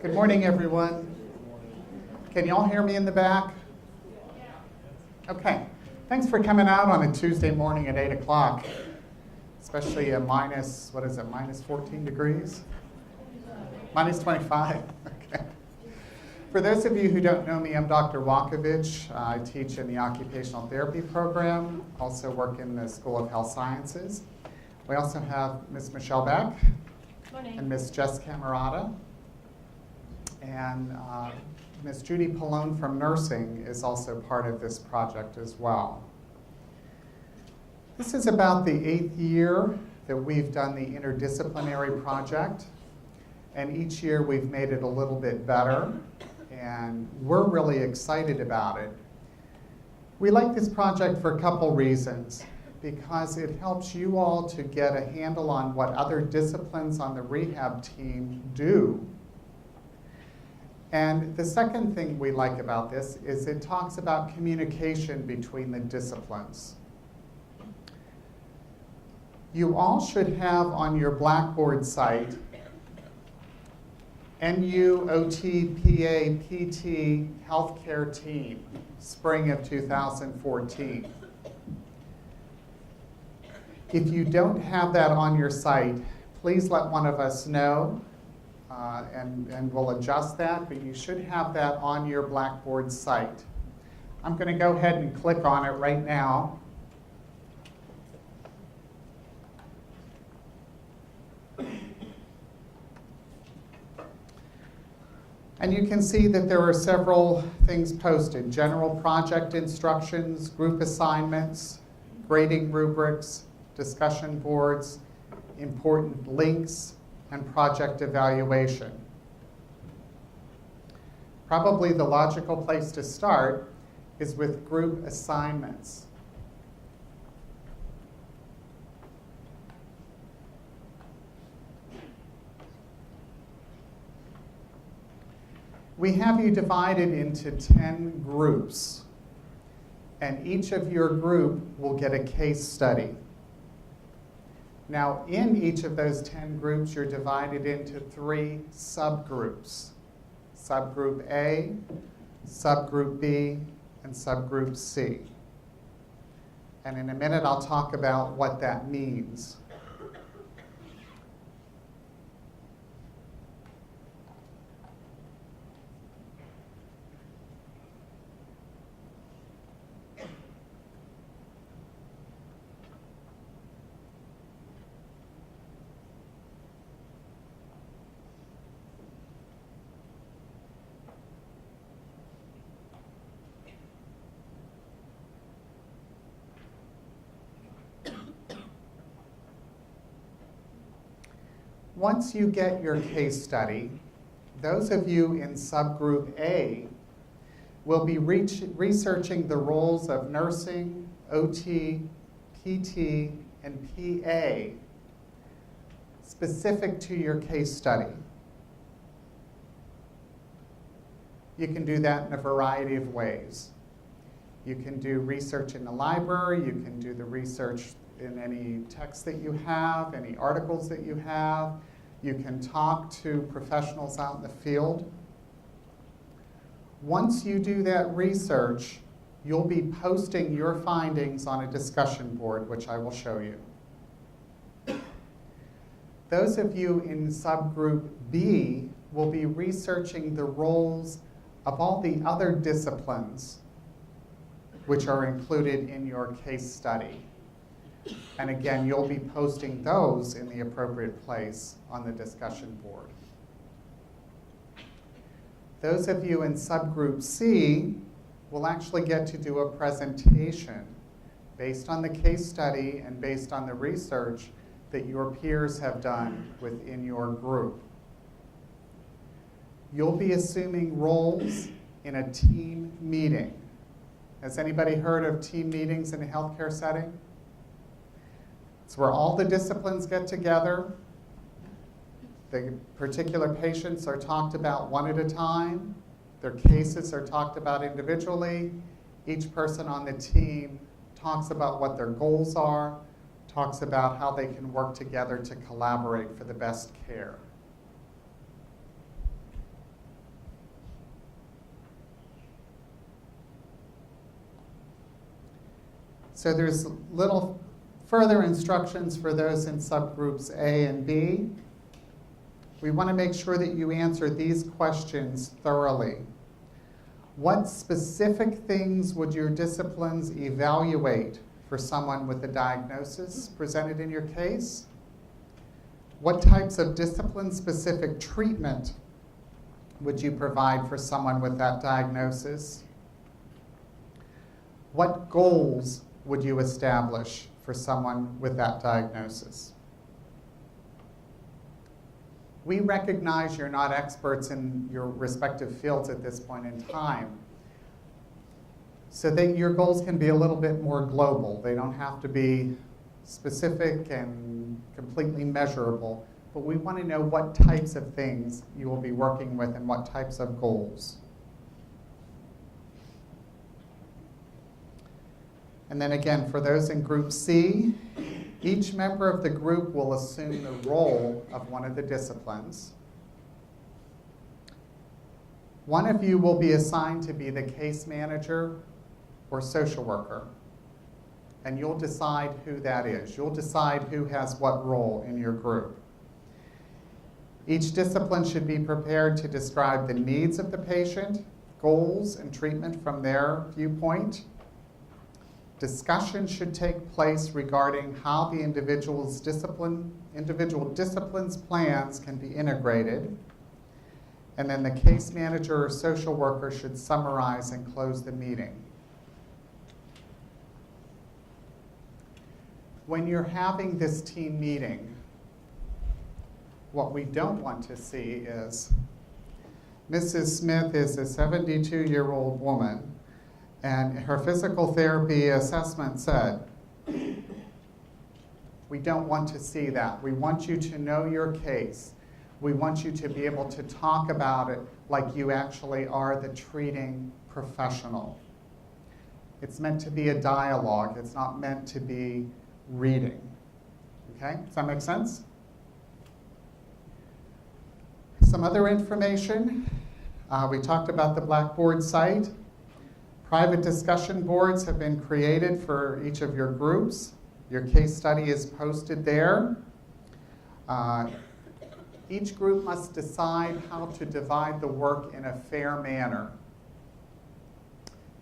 Good morning, everyone. Can you all hear me in the back? Okay. Thanks for coming out on a Tuesday morning at 8 o'clock, especially a minus 14 degrees? Minus 25? Okay. For those of you who don't know me, I'm Dr. Wakovich. I teach in the occupational therapy program, also work in the School of Health Sciences. We also have Ms. Michelle Beck and Ms. Jess Camerata. And Ms. Judy Pallone from nursing is also part of this project as well. This is about the 8th year that we've done the interdisciplinary project. And each year we've made it a little bit better. And we're really excited about it. We like this project for a couple reasons. Because it helps you all to get a handle on what other disciplines on the rehab team do. And the second thing we like about this is it talks about communication between the disciplines. You all should have on your Blackboard site NU, OT, PA, PT, Healthcare Team, spring of 2014. If you don't have that on your site, please let one of us know, and we'll adjust that, but you should have that on your Blackboard site. I'm going to go ahead and click on it right now. And you can see that there are several things posted: general project instructions, group assignments, grading rubrics, discussion boards, important links, and project evaluation. Probably the logical place to start is with group assignments. We have you divided into 10 groups, and each of your group will get a case study. Now, in each of those 10 groups, you're divided into 3 subgroups. Subgroup A, Subgroup B, and Subgroup C. And in a minute, I'll talk about what that means. Once you get your case study, those of you in subgroup A will be researching the roles of nursing, OT, PT, and PA specific to your case study. You can do that in a variety of ways. You can do research in the library, you can do the research in any text that you have, any articles that you have. You can talk to professionals out in the field. Once you do that research, you'll be posting your findings on a discussion board, which I will show you. Those of you in subgroup B will be researching the roles of all the other disciplines which are included in your case study. And again, you'll be posting those in the appropriate place on the discussion board. Those of you in subgroup C will actually get to do a presentation based on the case study and based on the research that your peers have done within your group. You'll be assuming roles in a team meeting. Has anybody heard of team meetings in a healthcare setting? It's where all the disciplines get together. The particular patients are talked about one at a time. Their cases are talked about individually. Each person on the team talks about what their goals are, talks about how they can work together to collaborate for the best care. So there's little further instructions for those in subgroups A and B. We want to make sure that you answer these questions thoroughly. What specific things would your disciplines evaluate for someone with a diagnosis presented in your case? What types of discipline-specific treatment would you provide for someone with that diagnosis? What goals would you establish for someone with that diagnosis? We recognize you're not experts in your respective fields at this point in time, so that your goals can be a little bit more global. They don't have to be specific and completely measurable, but we want to know what types of things you will be working with and what types of goals. And then again, for those in Group C, each member of the group will assume the role of one of the disciplines. One of you will be assigned to be the case manager or social worker, and you'll decide who that is. You'll decide who has what role in your group. Each discipline should be prepared to describe the needs of the patient, goals, and treatment from their viewpoint. Discussion should take place regarding how the individual disciplines plans can be integrated. And then the case manager or social worker should summarize and close the meeting. When you're having this team meeting, what we don't want to see is Mrs. Smith is a 72-year-old woman, and her physical therapy assessment said, we don't want to see that. We want you to know your case. We want you to be able to talk about it like you actually are the treating professional. It's meant to be a dialogue. It's not meant to be reading. Okay, does that make sense? Some other information. We talked about the Blackboard site. Private discussion boards have been created for each of your groups. Your case study is posted there. Each group must decide how to divide the work in a fair manner.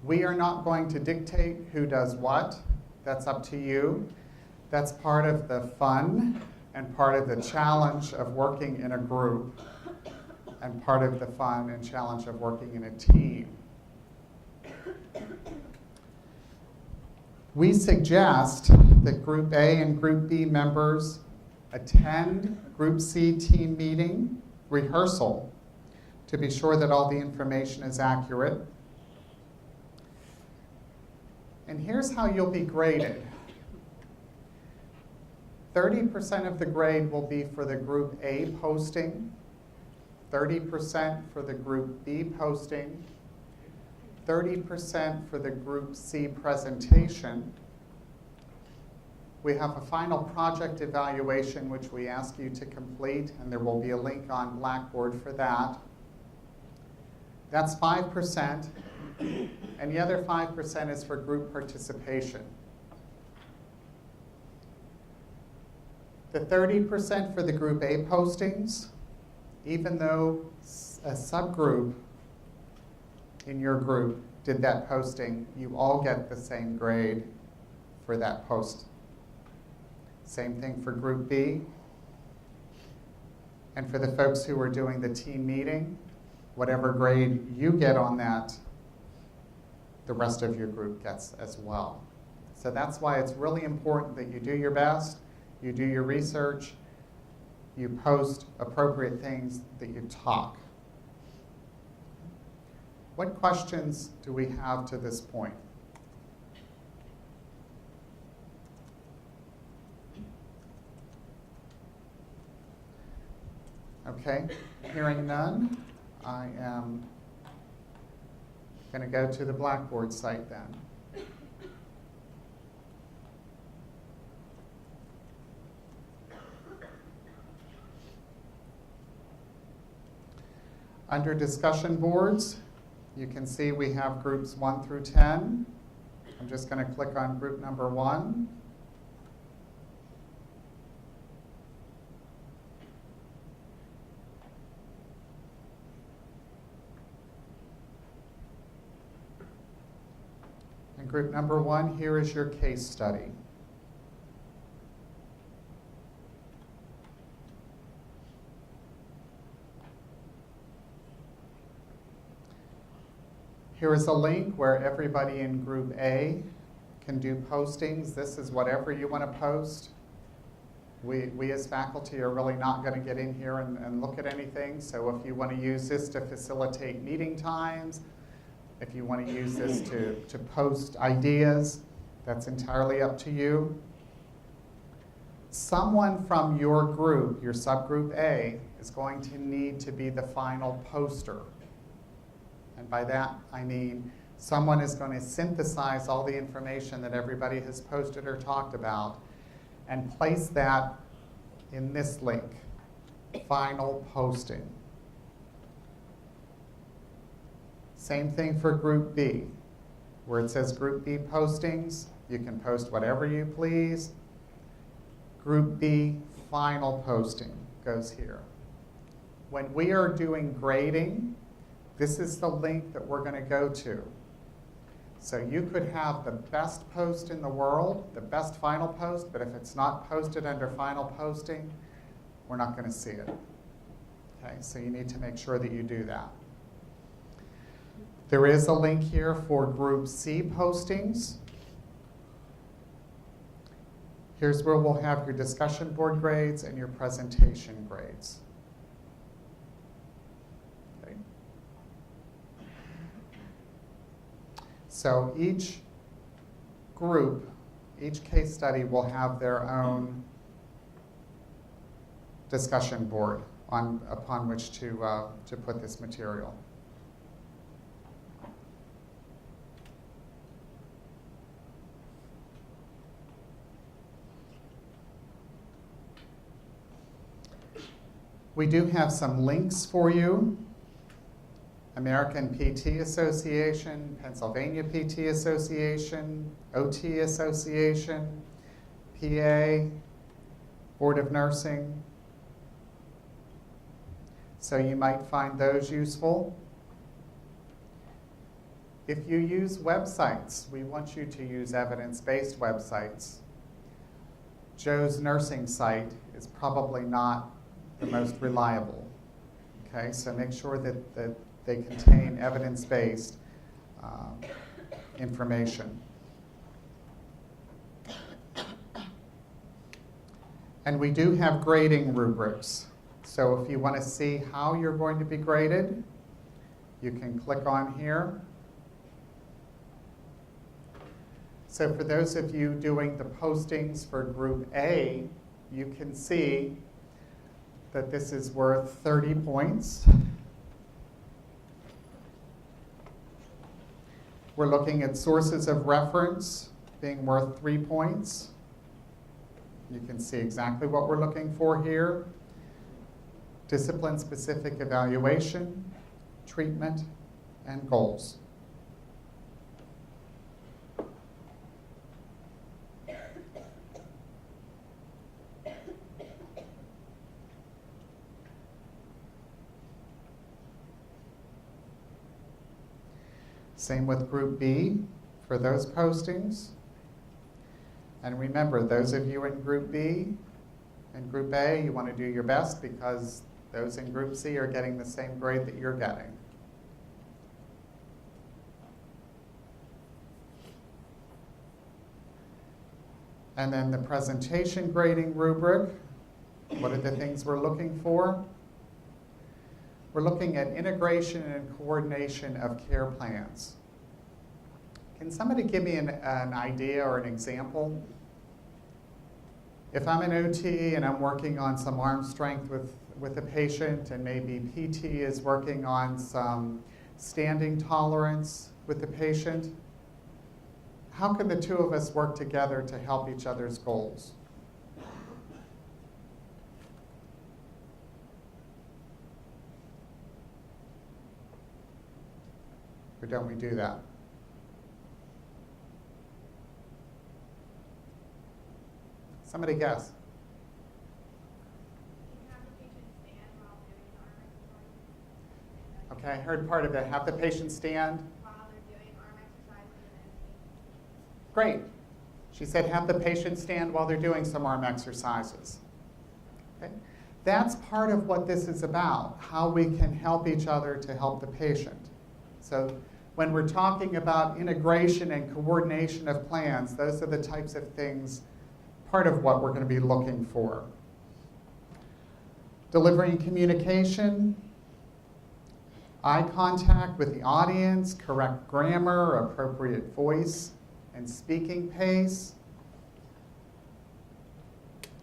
We are not going to dictate who does what. That's up to you. That's part of the fun and part of the challenge of working in a group and part of the fun and challenge of working in a team. We suggest that Group A and Group B members attend Group C team meeting rehearsal to be sure that all the information is accurate. And here's how you'll be graded. 30% of the grade will be for the Group A posting, 30% for the Group B posting, 30% for the Group C presentation. We have a final project evaluation which we ask you to complete, and there will be a link on Blackboard for that. That's 5%, and the other 5% is for group participation. The 30% for the Group A postings, even though a subgroup in your group did that posting, you all get the same grade for that post. Same thing for Group B. And for the folks who are doing the team meeting, whatever grade you get on that, the rest of your group gets as well. So that's why it's really important that you do your best, you do your research, you post appropriate things, that you talk. What questions do we have to this point? Okay, hearing none, I am going to go to the Blackboard site then. Under discussion boards, you can see we have groups 1 through 10. I'm just going to click on group number 1. And group number 1, here is your case study. Here is a link where everybody in Group A can do postings. This is whatever you want to post. We as faculty are really not going to get in here and look at anything. So if you want to use this to facilitate meeting times, if you want to use this to post ideas, that's entirely up to you. Someone from your group, your subgroup A, is going to need to be the final poster. And by that, I mean someone is going to synthesize all the information that everybody has posted or talked about and place that in this link, final posting. Same thing for Group B, where it says Group B postings. You can post whatever you please. Group B final posting goes here. When we are doing grading, this is the link that we're going to go to. So you could have the best post in the world, the best final post, but if it's not posted under final posting, we're not going to see it. Okay, so you need to make sure that you do that. There is a link here for Group C postings. Here's where we'll have your discussion board grades and your presentation grades. Okay. So each group, each case study will have their own discussion board upon which to put this material. We do have some links for you. American PT Association, Pennsylvania PT Association, OT Association, PA, Board of Nursing. So you might find those useful. If you use websites, we want you to use evidence-based websites. Joe's nursing site is probably not the most reliable. Okay, so make sure that they contain evidence-based information. And we do have grading rubrics. So if you want to see how you're going to be graded, you can click on here. So for those of you doing the postings for Group A, you can see that this is worth 30 points. We're looking at sources of reference being worth 3 points. You can see exactly what we're looking for here. Discipline-specific evaluation, treatment, and goals. Same with Group B for those postings. And remember, those of you in Group B and Group A, you want to do your best because those in Group C are getting the same grade that you're getting. And then the presentation grading rubric. What are the things we're looking for? We're looking at integration and coordination of care plans. Can somebody give me an idea or an example? If I'm an OT and I'm working on some arm strength with a patient, and maybe PT is working on some standing tolerance with the patient, how can the two of us work together to help each other's goals? Or don't we do that? Somebody guess. Okay, I heard part of it. Have the patient stand. While they're doing arm exercises and then Great. She said have the patient stand while they're doing some arm exercises. Okay. That's part of what this is about, how we can help each other to help the patient. So when we're talking about integration and coordination of plans, those are the types of things, part of what we're going to be looking for. Delivering communication, eye contact with the audience, correct grammar, appropriate voice and speaking pace.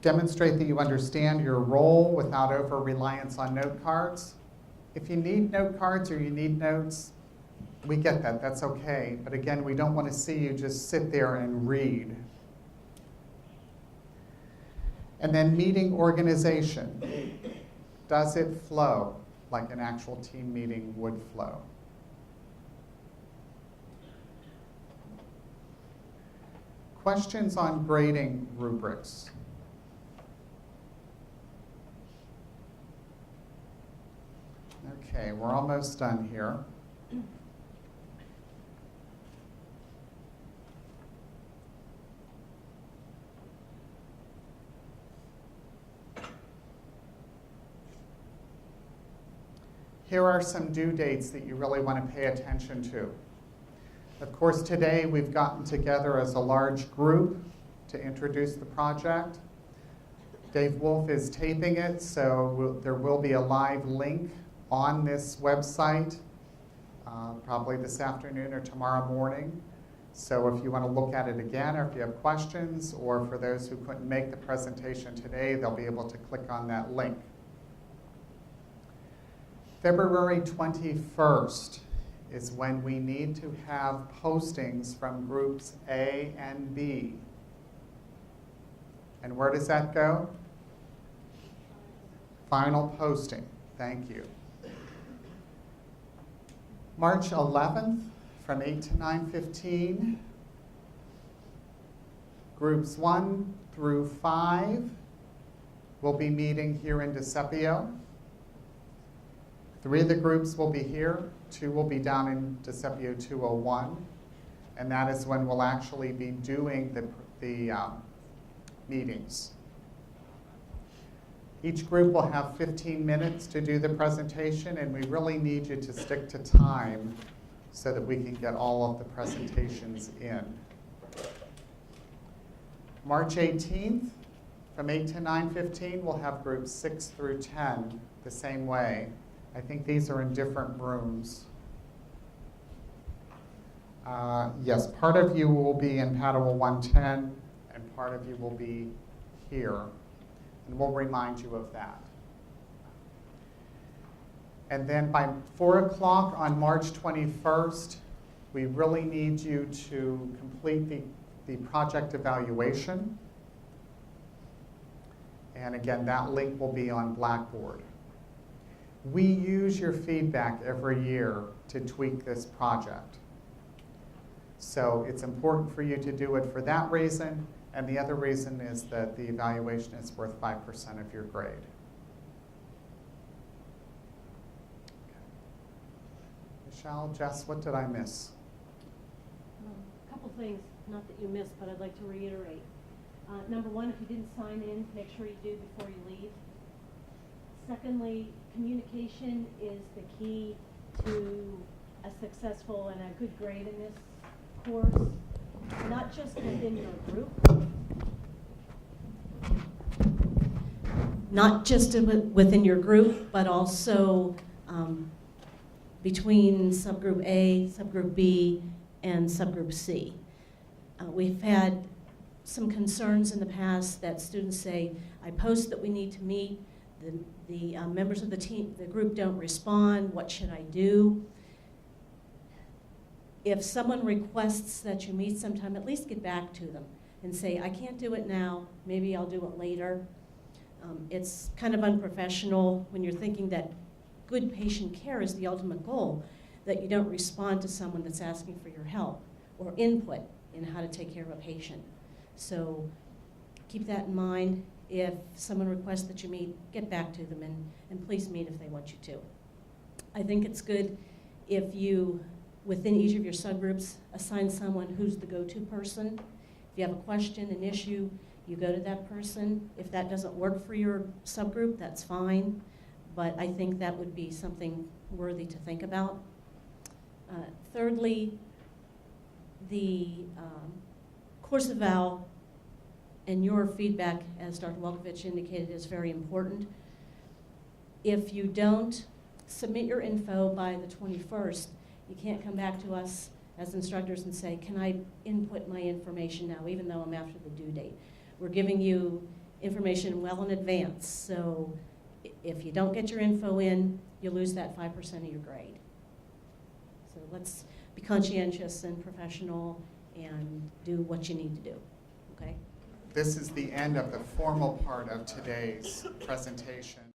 Demonstrate that you understand your role without over-reliance on note cards. If you need note cards or you need notes, we get that, that's okay. But again, we don't want to see you just sit there and read. And then meeting organization. Does it flow like an actual team meeting would flow? Questions on grading rubrics. Okay, we're almost done here. Here are some due dates that you really want to pay attention to. Of course, today we've gotten together as a large group to introduce the project. Dave Wolf is taping it, so there will be a live link on this website, probably this afternoon or tomorrow morning. So if you want to look at it again, or if you have questions, or for those who couldn't make the presentation today, they'll be able to click on that link. February 21st is when we need to have postings from groups A and B. And where does that go? Final posting. Thank you. March 11th from 8 to 9:15. Groups 1 through 5 will be meeting here in DeCepio. 3 of the groups will be here, 2 will be down in DeCepio 201, and that is when we'll actually be doing the meetings. Each group will have 15 minutes to do the presentation, and we really need you to stick to time so that we can get all of the presentations in. March 18th, from 8 to 9:15, we'll have groups 6 through 10 the same way. I think these are in different rooms. Yes, part of you will be in Padua 110, and part of you will be here. And we'll remind you of that. And then by 4 o'clock on March 21st, we really need you to complete the project evaluation. And again, that link will be on Blackboard. We use your feedback every year to tweak this project. So it's important for you to do it for that reason, and the other reason is that the evaluation is worth 5% of your grade. Okay. Michelle, Jess, what did I miss? A couple things, not that you missed, but I'd like to reiterate. Number one, if you didn't sign in, make sure you do before you leave. Secondly, communication is the key to a successful and a good grade in this course, not just within your group, but also between subgroup A, subgroup B, and subgroup C. We've had some concerns in the past that students say, I post that we need to meet, the members of the group don't respond, what should I do? If someone requests that you meet sometime, at least get back to them and say, I can't do it now, maybe I'll do it later. It's kind of unprofessional when you're thinking that good patient care is the ultimate goal, that you don't respond to someone that's asking for your help or input in how to take care of a patient. So keep that in mind. If someone requests that you meet, get back to them and please meet if they want you to. I think it's good if you, within each of your subgroups, assign someone who's the go-to person. If you have a question, an issue, you go to that person. If that doesn't work for your subgroup, that's fine. But I think that would be something worthy to think about. Thirdly, the course eval and your feedback, as Dr. Welkovich indicated, is very important. If you don't submit your info by the 21st, you can't come back to us as instructors and say, can I input my information now, even though I'm after the due date? We're giving you information well in advance, so if you don't get your info in, you lose that 5% of your grade. So let's be conscientious and professional and do what you need to do, okay? This is the end of the formal part of today's presentation.